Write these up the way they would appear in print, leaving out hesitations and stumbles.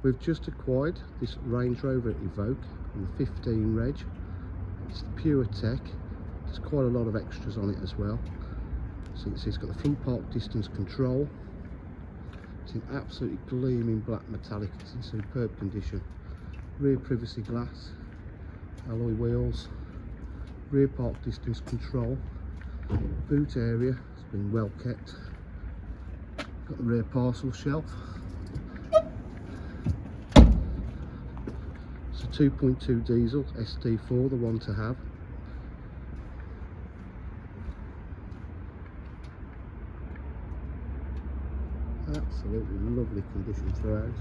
We've just acquired this Range Rover Evoque on the 15 reg. It's the pure tech. There's quite a lot of extras on it as well. So you can see it's got the front park distance control. It's in absolutely gleaming black metallic. It's in superb condition. Rear privacy glass, alloy wheels, rear park distance control. Boot area has been well kept. Got the rear parcel shelf. It's a 2.2 diesel SD4, the one to have. Absolutely lovely condition throughout.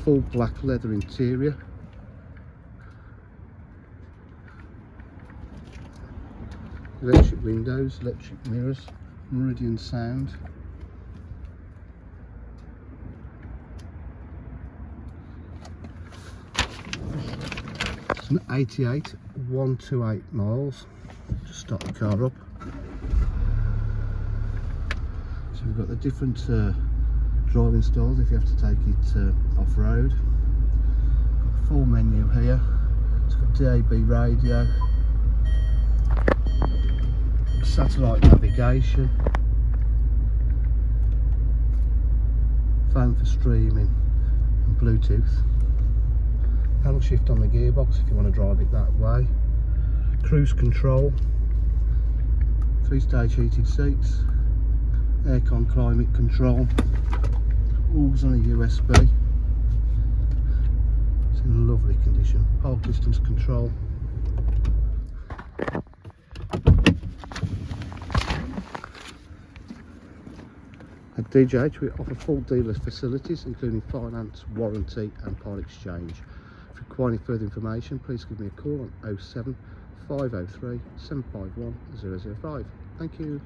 Full black leather interior. Electric windows, electric mirrors, Meridian sound. It's an 88,128 miles. Just start the car up. So we've got the different driving styles if you have to take it off-road. Got the full menu here. It's got DAB radio, satellite navigation, phone for streaming and Bluetooth. Paddle shift on the gearbox if you want to drive it that way. Cruise control, 3-stage heated seats, aircon climate control, AUX on a USB. It's in lovely condition. Park distance control. At DJH we offer full dealer facilities including finance, warranty and part exchange. If you require any further information, please give me a call on 07 503 751 005. Thank you.